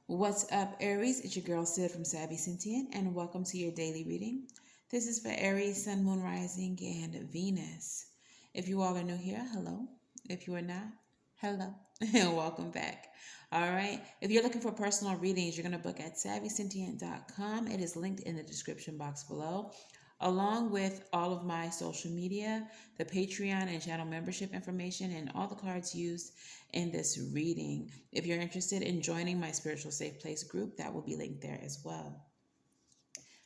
What's up, Aries? It's your girl Sid from Savy, Sentient, and welcome to your daily reading. This is for Aries, Sun, Moon, Rising, and Venus. If you all are new here, hello. If you are not, hello, and welcome back. All right. If you're looking for personal readings, you're going to book at savvysentient.com. It is linked in the description box below, along with all of my social media, the Patreon and channel membership information, and all the cards used in this reading. If you're interested in joining my Spiritual Safe Place group, that will be linked there as well.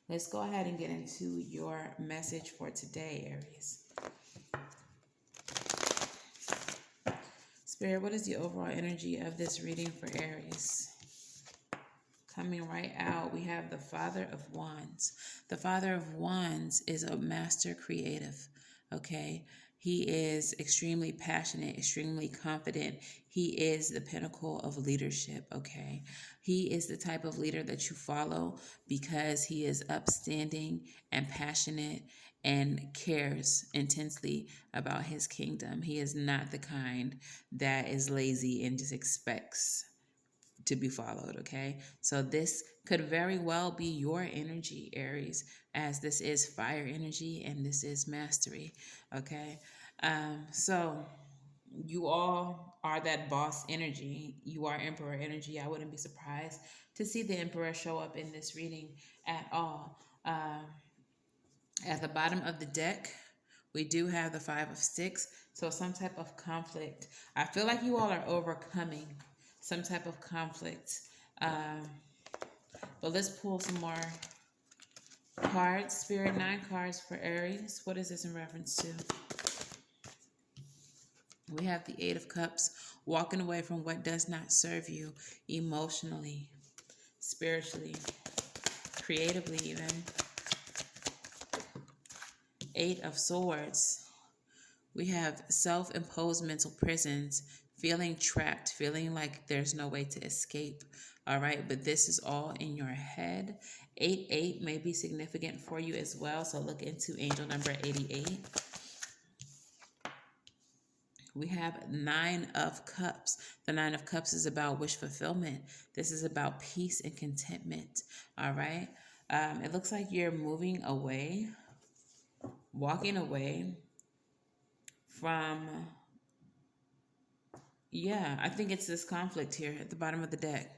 Let's go ahead and get into your message for today, Aries. Spirit, what is the overall energy of this reading for Aries? Coming right out, we have the Father of Wands. The Father of Wands is a master creative, okay? He is extremely passionate, extremely confident. He is the pinnacle of leadership, okay? He is the type of leader that you follow because he is upstanding and passionate and cares intensely about his kingdom. He is not the kind that is lazy and just expects to be followed, okay? So this could very well be your energy, Aries, as this is fire energy and this is mastery, okay? So you all are that boss energy. You are emperor energy. I wouldn't be surprised to see the emperor show up in this reading at all. At the bottom of the deck, we do have the Five of Sticks, so some type of conflict. I feel like you all are overcoming some type of conflict. But let's pull some more cards. Spirit, 9 cards for Aries. What is this in reference to? We have the Eight of Cups, walking away from what does not serve you emotionally, spiritually, creatively even. Eight of Swords. We have self-imposed mental prisons, feeling trapped, feeling like there's no way to escape. All right, but this is all in your head. 88 may be significant for you as well, so look into angel number 88. We have 9 of Cups. The 9 of Cups is about wish fulfillment. This is about peace and contentment. All right. It looks like you're moving away, walking away from, I think it's this conflict here at the bottom of the deck.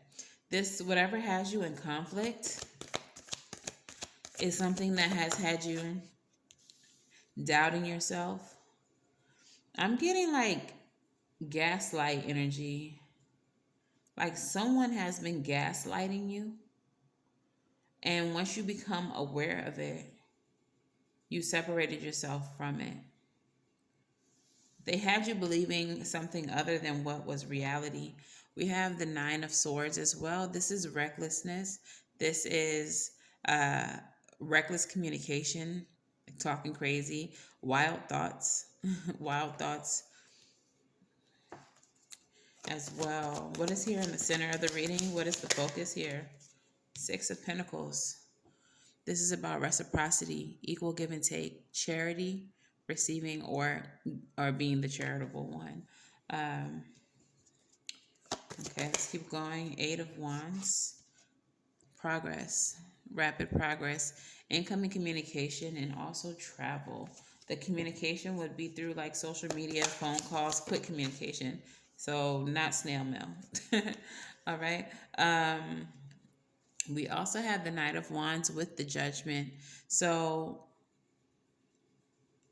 This, whatever has you in conflict, is something that has had you doubting yourself. I'm getting like gaslight energy. Like someone has been gaslighting you. And once you become aware of it, you separated yourself from it. They had you believing something other than what was reality. We have the 9 of Swords as well. This is recklessness. This is reckless communication, talking crazy, wild thoughts, wild thoughts as well. What is here in the center of the reading? What is the focus here? 6 of Pentacles. This is about reciprocity, equal give and take, charity, receiving or being the charitable one. Okay, let's keep going. 8 of Wands. Progress, rapid progress, incoming communication, and also travel. The communication would be through like social media, phone calls, quick communication. So not snail mail. All right. We also have the Knight of Wands with the Judgment. So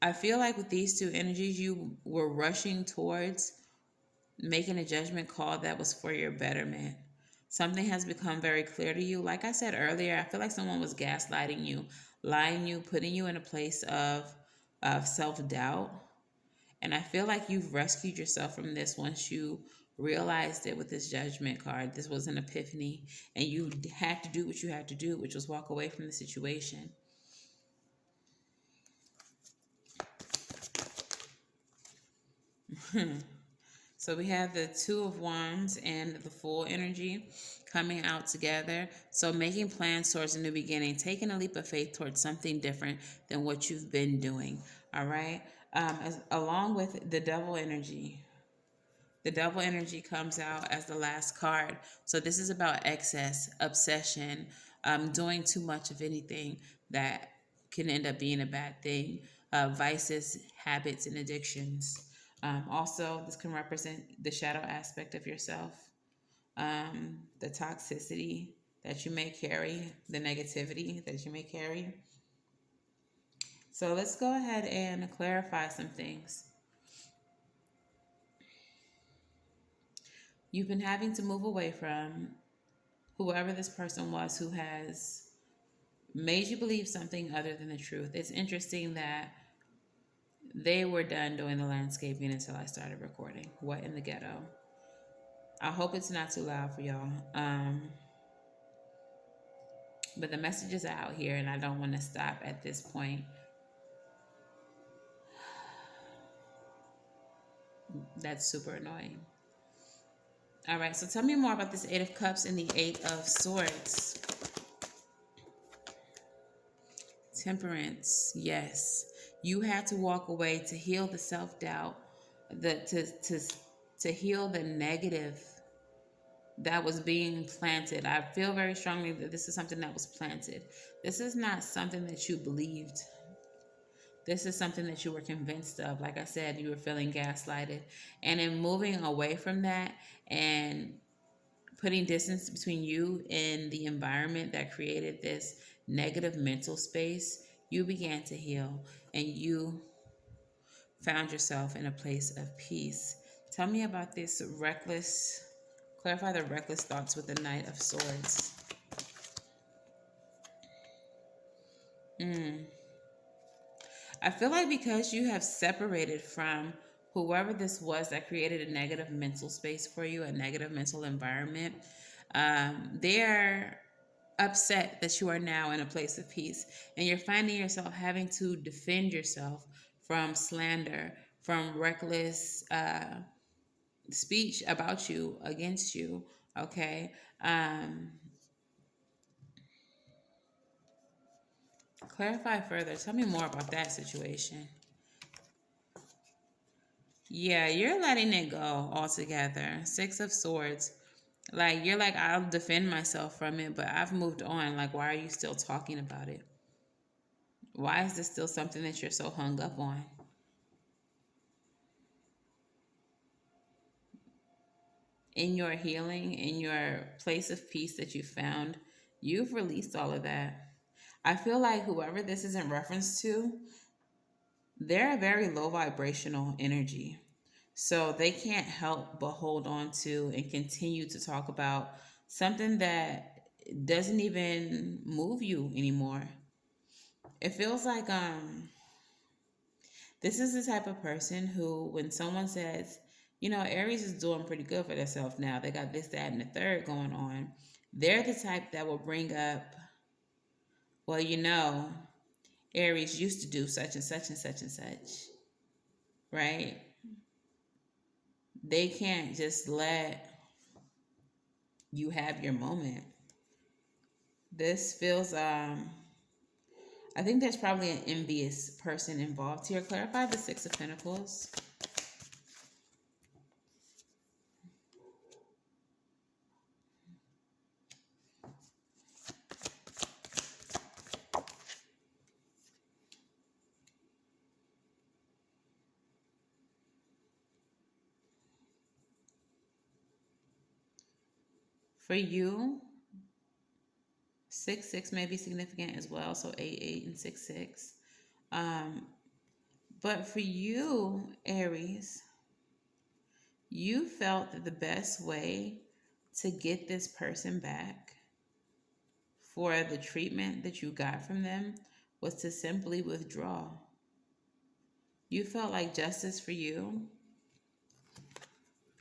I feel like with these two energies, you were rushing towards making a judgment call that was for your betterment. Something has become very clear to you. Like I said earlier, I feel like someone was gaslighting you, lying you, putting you in a place of self-doubt. And I feel like you've rescued yourself from this once you realized it with this Judgment card. This was an epiphany, and you had to do what you had to do, which was walk away from the situation. So we have the 2 of Wands and the Fool energy coming out together. So making plans towards a new beginning, taking a leap of faith towards something different than what you've been doing. All right. Along with the Devil energy. The devil energy comes out as the last card. So this is about excess, obsession, doing too much of anything that can end up being a bad thing, vices, habits, and addictions. Also, this can represent the shadow aspect of yourself, the toxicity that you may carry, the negativity that you may carry. So let's go ahead and clarify some things. You've been having to move away from whoever this person was who has made you believe something other than the truth. It's interesting that they were done doing the landscaping until I started recording What in the Ghetto. I hope it's not too loud for y'all. But the messages are out here and I don't want to stop at this point. That's super annoying. All right, so tell me more about this Eight of Cups and the Eight of Swords. Temperance, yes. You had to walk away to heal the self-doubt, to heal the negative that was being planted. I feel very strongly that this is something that was planted. This is not something that you believed. This is something that you were convinced of. Like I said, you were feeling gaslighted. And in moving away from that and putting distance between you and the environment that created this negative mental space, you began to heal and you found yourself in a place of peace. Tell me about this reckless, clarify the reckless thoughts with the Knight of Swords. I feel like because you have separated from whoever this was that created a negative mental space for you, a negative mental environment, they're upset that you are now in a place of peace and you're finding yourself having to defend yourself from slander, from reckless speech about you, against you. Okay. Clarify further. Tell me more about that situation. Yeah, you're letting it go altogether. Six of Swords. Like, you're like, I'll defend myself from it, but I've moved on. Like, why are you still talking about it? Why is this still something that you're so hung up on? In your healing, in your place of peace that you found, you've released all of that. I feel like whoever this is in reference to, they're a very low vibrational energy. So they can't help but hold on to and continue to talk about something that doesn't even move you anymore. It feels like this is the type of person who, when someone says, you know, Aries is doing pretty good for themselves now, they got this, that, and the third going on, they're the type that will bring up, well, you know, Aries used to do such and such and such and such, right? They can't just let you have your moment. This feels, I think there's probably an envious person involved here. Clarify the Six of Pentacles. For you, 6 6 may be significant as well. So 8 8 and 6 6. But for you, Aries, you felt that the best way to get this person back for the treatment that you got from them was to simply withdraw. You felt like justice for you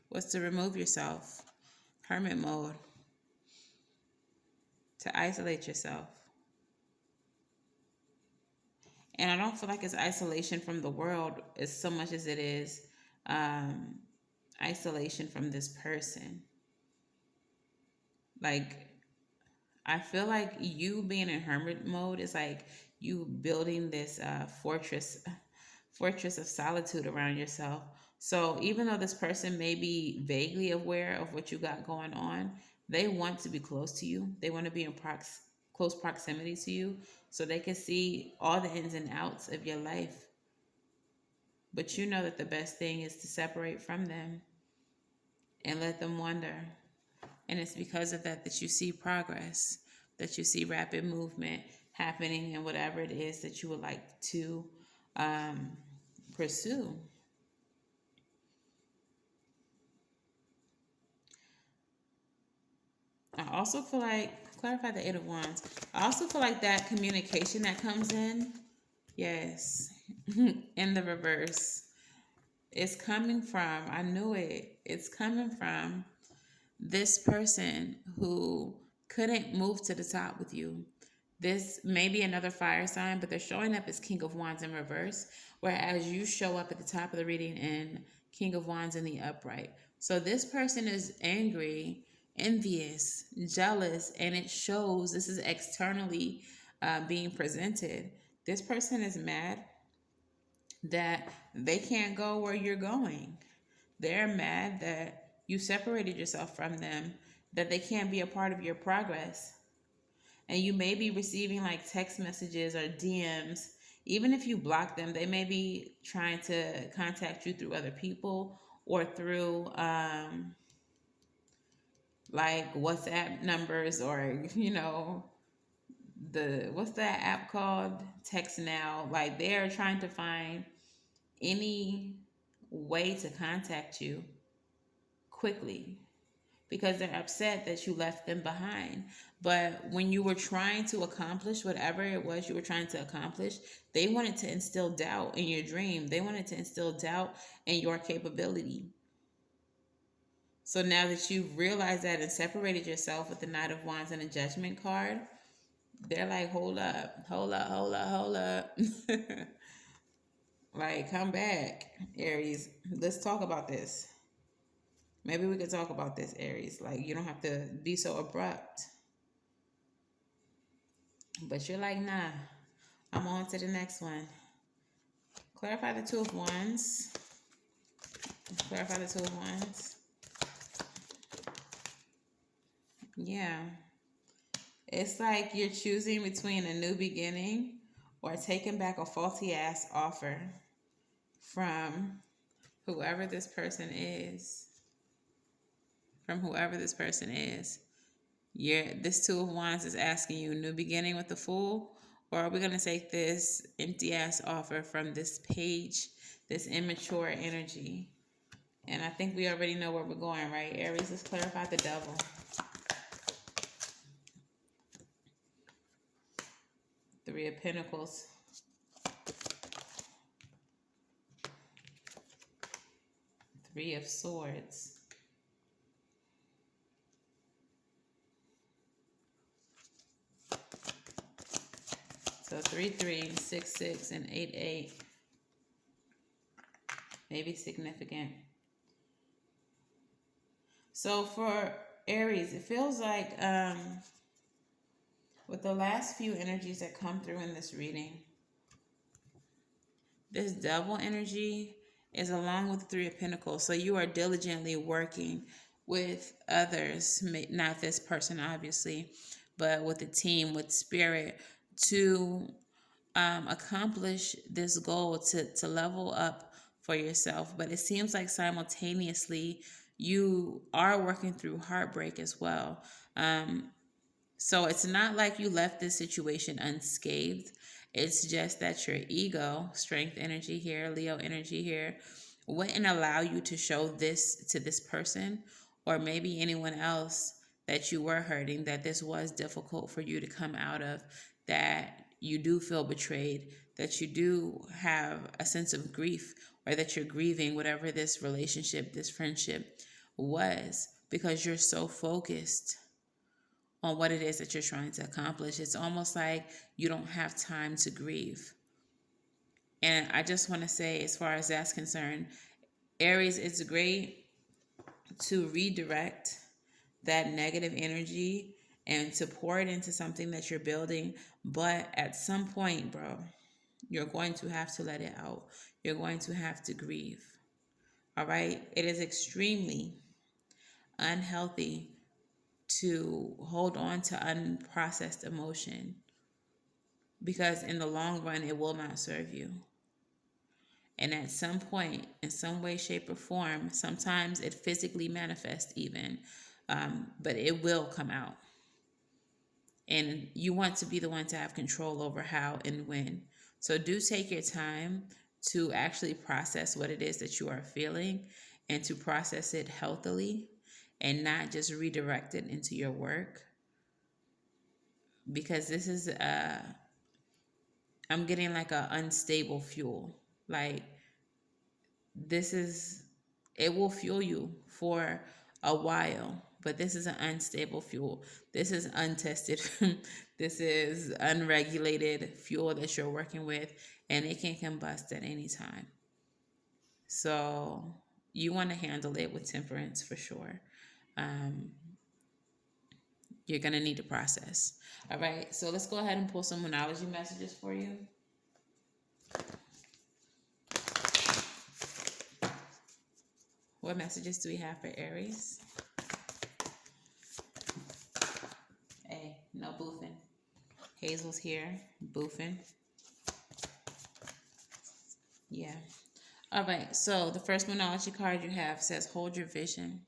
was to remove yourself, hermit mode, to isolate yourself. And I don't feel like it's isolation from the world as so much as it is isolation from this person. Like, I feel like you being in hermit mode is like you building this fortress of solitude around yourself So even though this person may be vaguely aware of what you got going on, they want to be close to you. They want to be in close proximity to you so they can see all the ins and outs of your life. But you know that the best thing is to separate from them and let them wander. And it's because of that that you see progress, that you see rapid movement happening in whatever it is that you would like to um, pursue. I also feel like, clarify the Eight of Wands. I also feel like that communication that comes in, yes, in the reverse, it's coming from, I knew it, it's coming from this person who couldn't move to the top with you. This may be another fire sign, but they're showing up as King of Wands in reverse, whereas you show up at the top of the reading in King of Wands in the upright. So this person is angry, envious, jealous, and it shows. This is externally being presented. This person is mad that they can't go where you're going. They're mad that you separated yourself from them, that they can't be a part of your progress. And you may be receiving like text messages or DMs. Even if you block them, they may be trying to contact you through other people or through like WhatsApp numbers or, the what's that app called? Text Now. Like they're trying to find any way to contact you quickly because they're upset that you left them behind. But when you were trying to accomplish whatever it was you were trying to accomplish, they wanted to instill doubt in your dream. They wanted to instill doubt in your capability. So now that you've realized that and separated yourself with the Knight of Wands and a Judgment card, they're like, hold up, hold up, hold up, hold up. Like, come back, Aries. Let's talk about this. Maybe we could talk about this, Aries. Like, you don't have to be so abrupt. But you're like, nah, I'm on to the next one. Clarify the Two of Wands. Clarify the Two of Wands. Yeah. It's like you're choosing between a new beginning or taking back a faulty ass offer from whoever this person is. From whoever this person is. This Two of Wands is asking you new beginning with the Fool, or are we going to take this empty ass offer from this page, this immature energy? And I think we already know where we're going, right? Aries, let's clarify the Devil. Three of Pentacles. Three of Swords. So 3, 3, 6, 6, and 8, 8 may be significant. So for Aries, it feels like with the last few energies that come through in this reading, this Devil energy is along with the Three of Pentacles. So you are diligently working with others, not this person obviously, but with the team, with spirit, to accomplish this goal, to level up for yourself. But it seems like simultaneously you are working through heartbreak as well. So it's not like you left this situation unscathed. It's just that your ego, strength energy here, Leo energy here, wouldn't allow you to show this to this person or maybe anyone else that you were hurting, that this was difficult for you to come out of, that you do feel betrayed, that you do have a sense of grief, or that you're grieving whatever this relationship, this friendship was, because you're so focused on what it is that you're trying to accomplish. It's almost like you don't have time to grieve. And I just want to say, as far as that's concerned, Aries, it's great to redirect that negative energy and to pour it into something that you're building. But at some point, bro, you're going to have to let it out. You're going to have to grieve. All right? It is extremely unhealthy to hold on to unprocessed emotion because in the long run, it will not serve you. And at some point, in some way, shape, or form, sometimes it physically manifests even, but it will come out. And you want to be the one to have control over how and when. So do take your time to actually process what it is that you are feeling and to process it healthily and not just redirect it into your work. Because this is, I'm getting like a unstable fuel. Like, this is, it will fuel you for a while, but this is an unstable fuel. This is untested. This is unregulated fuel that you're working with, and it can combust at any time. So you want to handle it with temperance for sure. Um, you're going to need to process. All right, so let's go ahead and pull some Monology messages for you. What messages do we have for Aries? Hey, no boofing. Hazel's here, boofing. Yeah. All right, so the first Monology card you have says, hold your vision.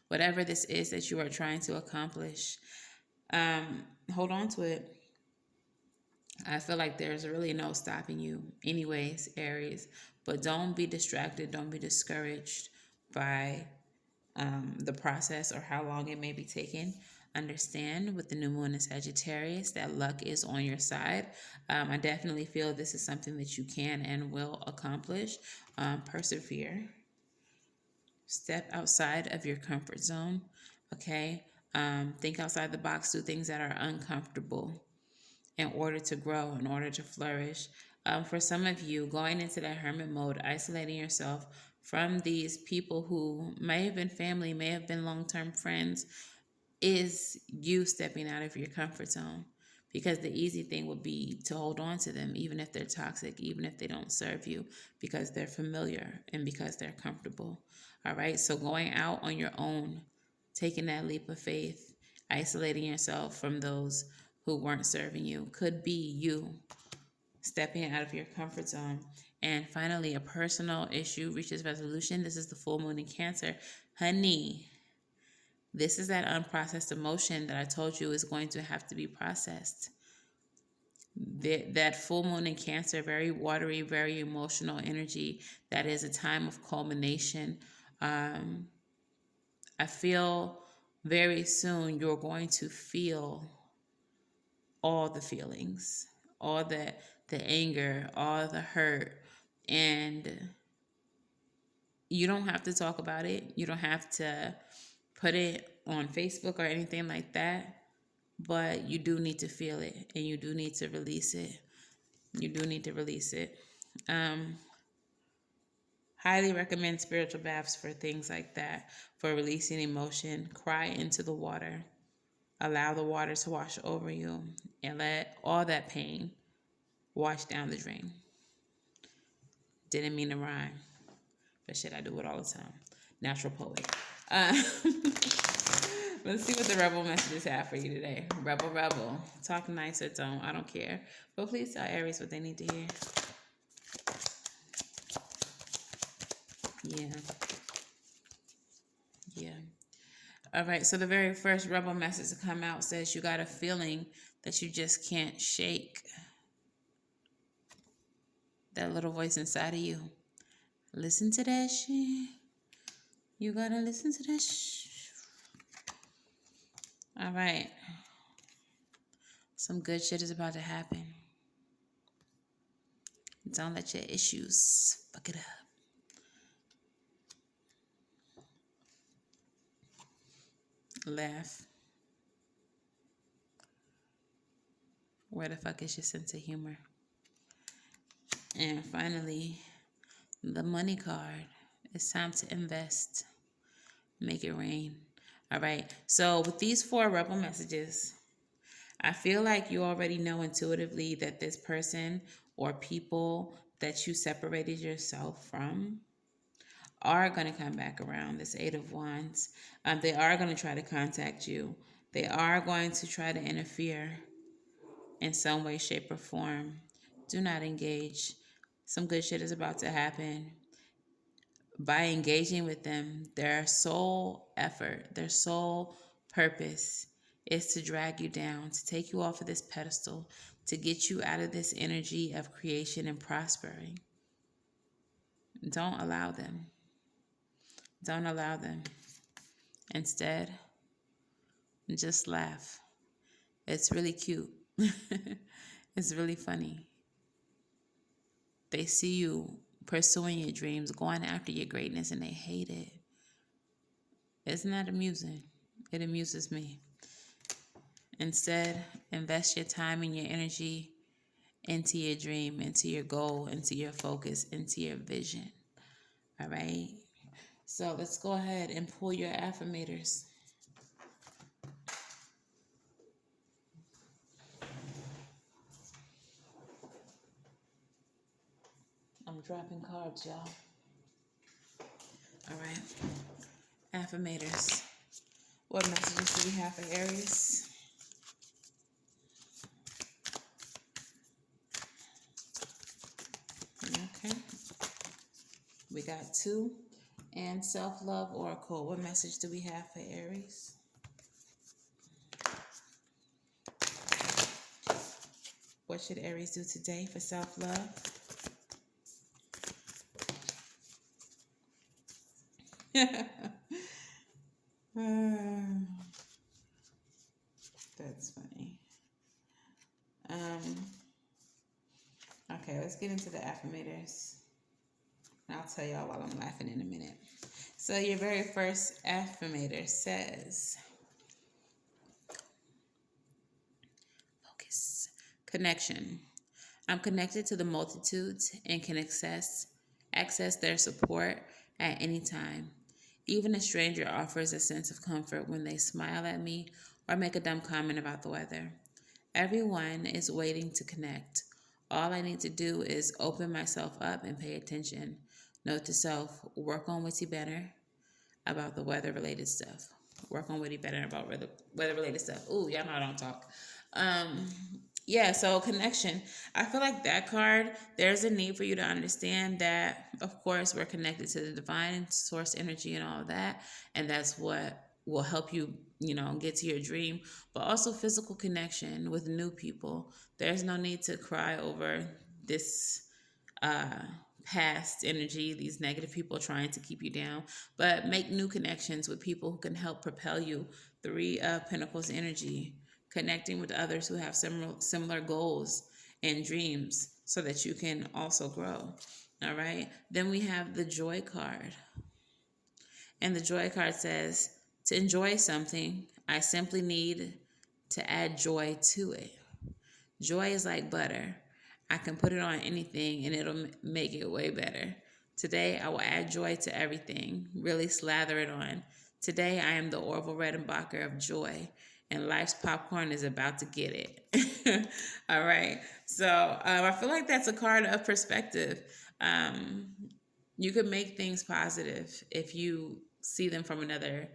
Whatever this is that you are trying to accomplish, hold on to it. I feel like there's really no stopping you anyways, Aries. But don't be distracted. Don't be discouraged by the process or how long it may be taking. Understand with the new moon in Sagittarius that luck is on your side. I definitely feel this is something that you can and will accomplish. Persevere. Step outside of your comfort zone. Okay. Think outside the box. Do things that are uncomfortable in order to grow, in order to flourish. For some of you, going into that hermit mode, isolating yourself from these people who may have been family, may have been long-term friends, is you stepping out of your comfort zone. Because the easy thing would be to hold on to them, even if they're toxic, even if they don't serve you, because they're familiar and because they're comfortable. All right. So going out on your own, taking that leap of faith, isolating yourself from those who weren't serving you could be you stepping out of your comfort zone. And finally, a personal issue reaches resolution. This is the full moon in Cancer. Honey, this is that unprocessed emotion that I told you is going to have to be processed. That full moon in Cancer, very watery, very emotional energy. That is a time of culmination. I feel very soon you're going to feel all the feelings, all the anger, all the hurt, and you don't have to talk about it. You don't have to put it on Facebook or anything like that, but you do need to feel it and you do need to release it. You do need to release it. Highly recommend spiritual baths for things like that, for releasing emotion. Cry into the water. Allow the water to wash over you and let all that pain wash down the drain. Didn't mean to rhyme, but shit, I do it all the time. Natural poet. Let's see what the rebel messages have for you today. Rebel, rebel. Talk nice or don't. I don't care. But please tell Aries what they need to hear. Yeah. Yeah. All right. So the very first rebel message to come out says you got a feeling that you just can't shake. That little voice inside of you. Listen to that shit. You gotta listen to that shit. All right. Some good shit is about to happen. Don't let your issues fuck it up. Laugh. Where the fuck is your sense of humor? And finally, the money card. It's time to invest. Make it rain. All right. So with these 4 rebel messages, I feel like you already know intuitively that this person or people that you separated yourself from are going to come back around, this Eight of Wands. They are going to try to contact you. They are going to try to interfere in some way, shape, or form. Do not engage. Some good shit is about to happen. By engaging with them, their sole effort, their sole purpose is to drag you down, to take you off of this pedestal, to get you out of this energy of creation and prospering. Don't allow them. Don't allow them. Instead, just laugh. It's really cute. It's really funny. They see you pursuing your dreams, going after your greatness, and they hate it. Isn't that amusing? It amuses me. Instead, invest your time and your energy into your dream, into your goal, into your focus, into your vision. All right? So let's go ahead and pull your affirmators. I'm dropping cards, y'all. All right. Affirmators. What messages do we have for Aries? Okay. We got 2. And self-love oracle. What message do we have for Aries? What should Aries do today for self-love? That's funny. Okay, let's get into the affirmators. I'll tell y'all while I'm laughing in a minute. So your very first affirmator says, focus, connection. I'm connected to the multitudes and can access their support at any time. Even a stranger offers a sense of comfort when they smile at me or make a dumb comment about the weather. Everyone is waiting to connect. All I need to do is open myself up and pay attention. Note to self, work on witty better about the weather-related stuff. Work on witty better about weather-related stuff. Ooh, y'all know I don't talk. Yeah, so connection. I feel like that card, there's a need for you to understand that, of course, we're connected to the divine source energy and all of that. And that's what will help you, get to your dream. But also physical connection with new people. There's no need to cry over this past energy, these negative people trying to keep you down, but make new connections with people who can help propel you. 3 of Pentacles energy, connecting with others who have similar goals and dreams so that you can also grow. All right. Then we have the Joy card. And the Joy card says, to enjoy something, I simply need to add joy to it. Joy is like butter. I can put it on anything and it'll make it way better. Today, I will add joy to everything, really slather it on. Today, I am the Orville Redenbacher of joy, and life's popcorn is about to get it. All right. So I feel like that's a card of perspective. You can make things positive if you see them from another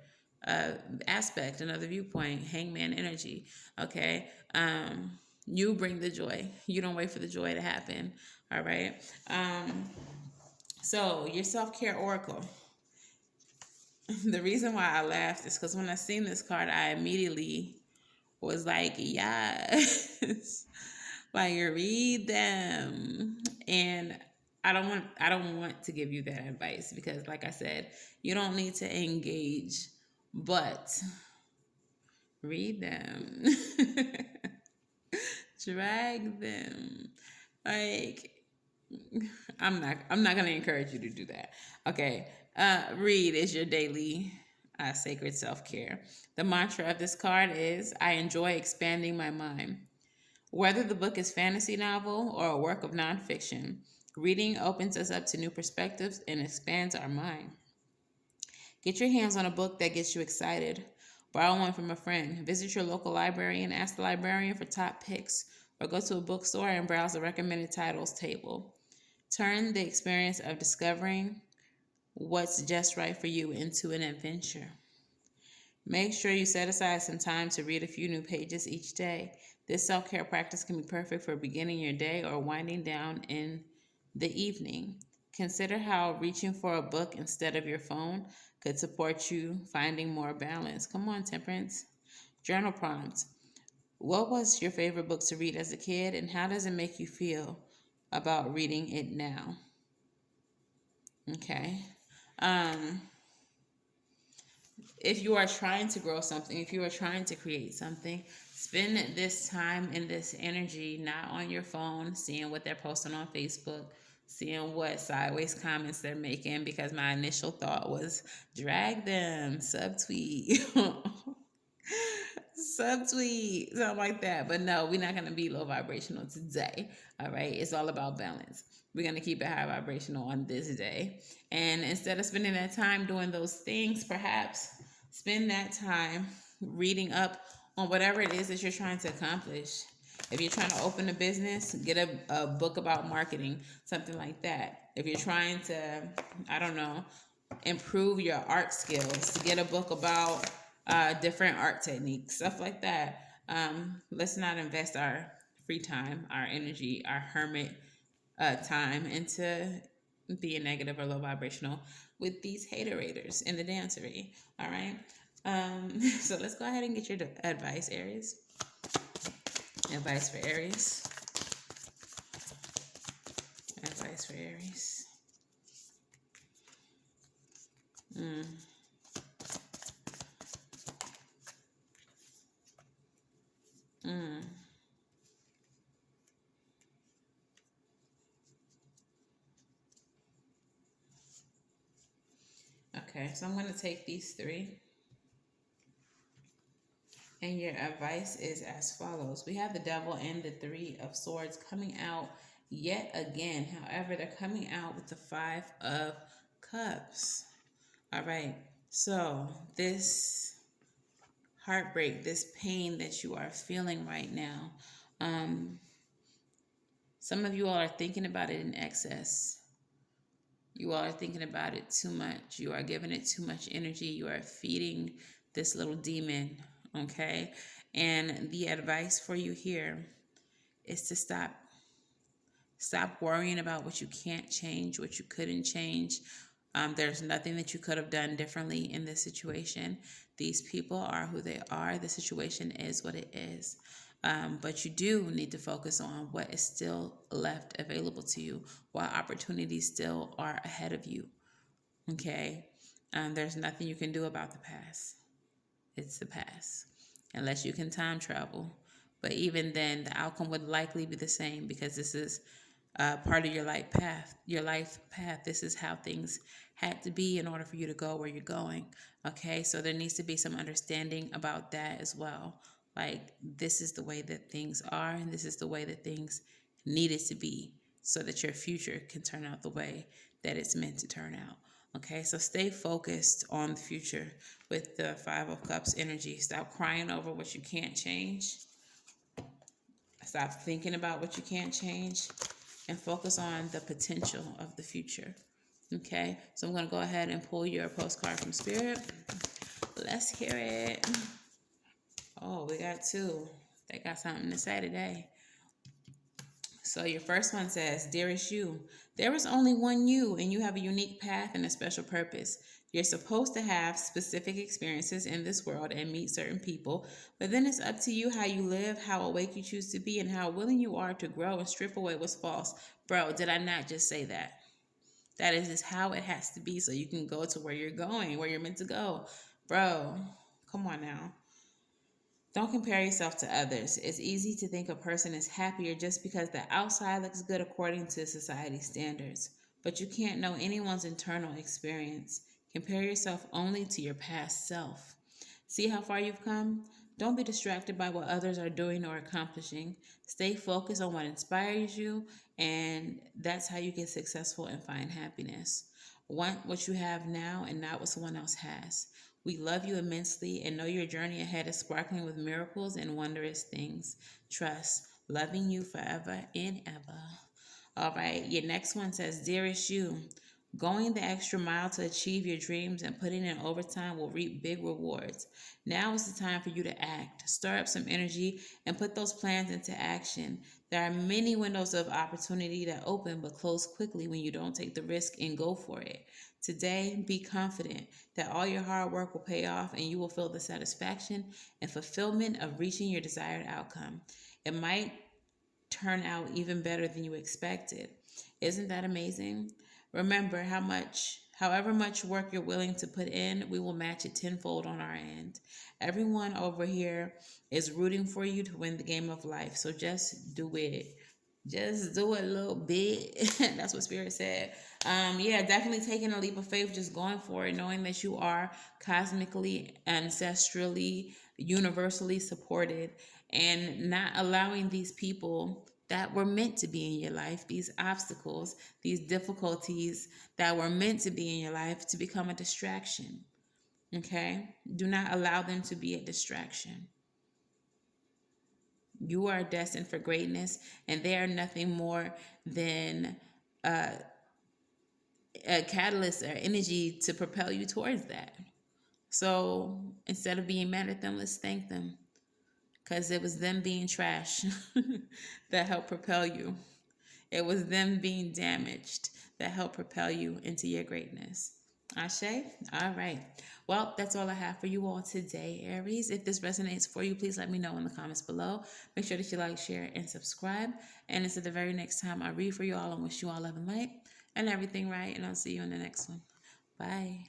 aspect, another viewpoint, hangman energy. Okay. You bring the joy. You don't wait for the joy to happen. All right. So your self-care oracle. The reason why I laughed is because when I seen this card, I immediately was like, yes, like read them. And I don't want to give you that advice because, like I said, you don't need to engage, but read them. Drag them. Like, I'm not gonna encourage you to do that. Okay. Read is your daily sacred self-care. The mantra of this card is, I enjoy expanding my mind. Whether the book is fantasy novel or a work of nonfiction, reading opens us up to new perspectives and expands our mind. Get your hands on a book that gets you excited. Borrow one from a friend. Visit your local library and ask the librarian for top picks, or go to a bookstore and browse the recommended titles table. Turn the experience of discovering what's just right for you into an adventure. Make sure you set aside some time to read a few new pages each day. This self care practice can be perfect for beginning your day or winding down in the evening. Consider how reaching for a book instead of your phone could support you finding more balance. Come on, Temperance. Journal prompts. What was your favorite book to read as a kid, and how does it make you feel about reading it now? Okay. Um, if you are trying to grow something, if you are trying to create something, spend this time and this energy not on your phone, seeing what they're posting on Facebook, seeing what sideways comments they're making, because my initial thought was drag them, subtweet. Subtweet, something like that. But no, we're not going to be low vibrational today. All right. It's all about balance. We're going to keep it high vibrational on this day. And instead of spending that time doing those things, perhaps spend that time reading up on whatever it is that you're trying to accomplish. If you're trying to open a business, get a book about marketing, something like that. If you're trying to, I don't know, improve your art skills, get a book about different art techniques, stuff like that. Let's not invest our free time, our energy, our hermit time into being negative or low vibrational with these haterators in the dancery. All right. So let's go ahead and get your advice, Aries. Advice for Aries. Advice for Aries. Mm. Mm. Okay, so I'm going to take these three. And your advice is as follows. We have the devil and the three of swords coming out yet again. However, they're coming out with the 5 of cups. All right. So this heartbreak, this pain that you are feeling right now, some of you all are thinking about it in excess. You all are thinking about it too much. You are giving it too much energy. You are feeding this little demon, okay? And the advice for you here is to stop. Stop worrying about what you can't change, what you couldn't change. There's nothing that you could have done differently in this situation. These people are who they are. The situation is what it is. But you do need to focus on what is still left available to you, what opportunities still are ahead of you. Okay? There's nothing you can do about the past. It's the past, unless you can time travel. But even then, the outcome would likely be the same because this is part of your life path. Your life path. This is how things had to be in order for you to go where you're going. Okay, so there needs to be some understanding about that as well. Like, this is the way that things are, and this is the way that things needed to be, so that your future can turn out the way that it's meant to turn out. Okay, so stay focused on the future with the 5 of Cups energy. Stop crying over what you can't change. Stop thinking about what you can't change and focus on the potential of the future. Okay, so I'm going to go ahead and pull your postcard from Spirit. Let's hear it. Oh, we got 2. They got something to say today. So your first one says, Dearest you, there is only one you, and you have a unique path and a special purpose. You're supposed to have specific experiences in this world and meet certain people, but then it's up to you how you live, how awake you choose to be, and how willing you are to grow and strip away what's false. Bro, did I not just say that? That is just how it has to be so you can go to where you're going, where you're meant to go. Bro, come on now. Don't compare yourself to others. It's easy to think a person is happier just because the outside looks good according to society's standards. But you can't know anyone's internal experience. Compare yourself only to your past self. See how far you've come? Don't be distracted by what others are doing or accomplishing. Stay focused on what inspires you, and that's how you get successful and find happiness. Want what you have now and not what someone else has. We love you immensely and know your journey ahead is sparkling with miracles and wondrous things. Trust, loving you forever and ever. All right, your next one says, Dearest you, Going the extra mile to achieve your dreams and putting in overtime will reap big rewards. Now is the time for you to act. Stir up some energy and put those plans into action. There are many windows of opportunity that open but close quickly when you don't take the risk and go for it. Today, be confident that all your hard work will pay off and you will feel the satisfaction and fulfillment of reaching your desired outcome. It might turn out even better than you expected. Isn't that amazing? Remember however much work you're willing to put in, we will match it tenfold on our end. Everyone over here is rooting for you to win the game of life. So just do it. Just do it a little bit. That's what Spirit said. Yeah, definitely taking a leap of faith, just going for it, knowing that you are cosmically, ancestrally, universally supported, and not allowing these people that were meant to be in your life, these obstacles, these difficulties that were meant to be in your life, to become a distraction. Okay? Do not allow them to be a distraction. You are destined for greatness, and they are nothing more than a catalyst or energy to propel you towards that. So instead of being mad at them, let's thank them, because it was them being trash that helped propel you. It was them being damaged that helped propel you into your greatness. Ashe? All right. Well, that's all I have for you all today, Aries. If this resonates for you, please let me know in the comments below. Make sure that you like, share, and subscribe. And until the very next time I read for you all, I wish you all love and light and everything right. And I'll see you in the next one. Bye.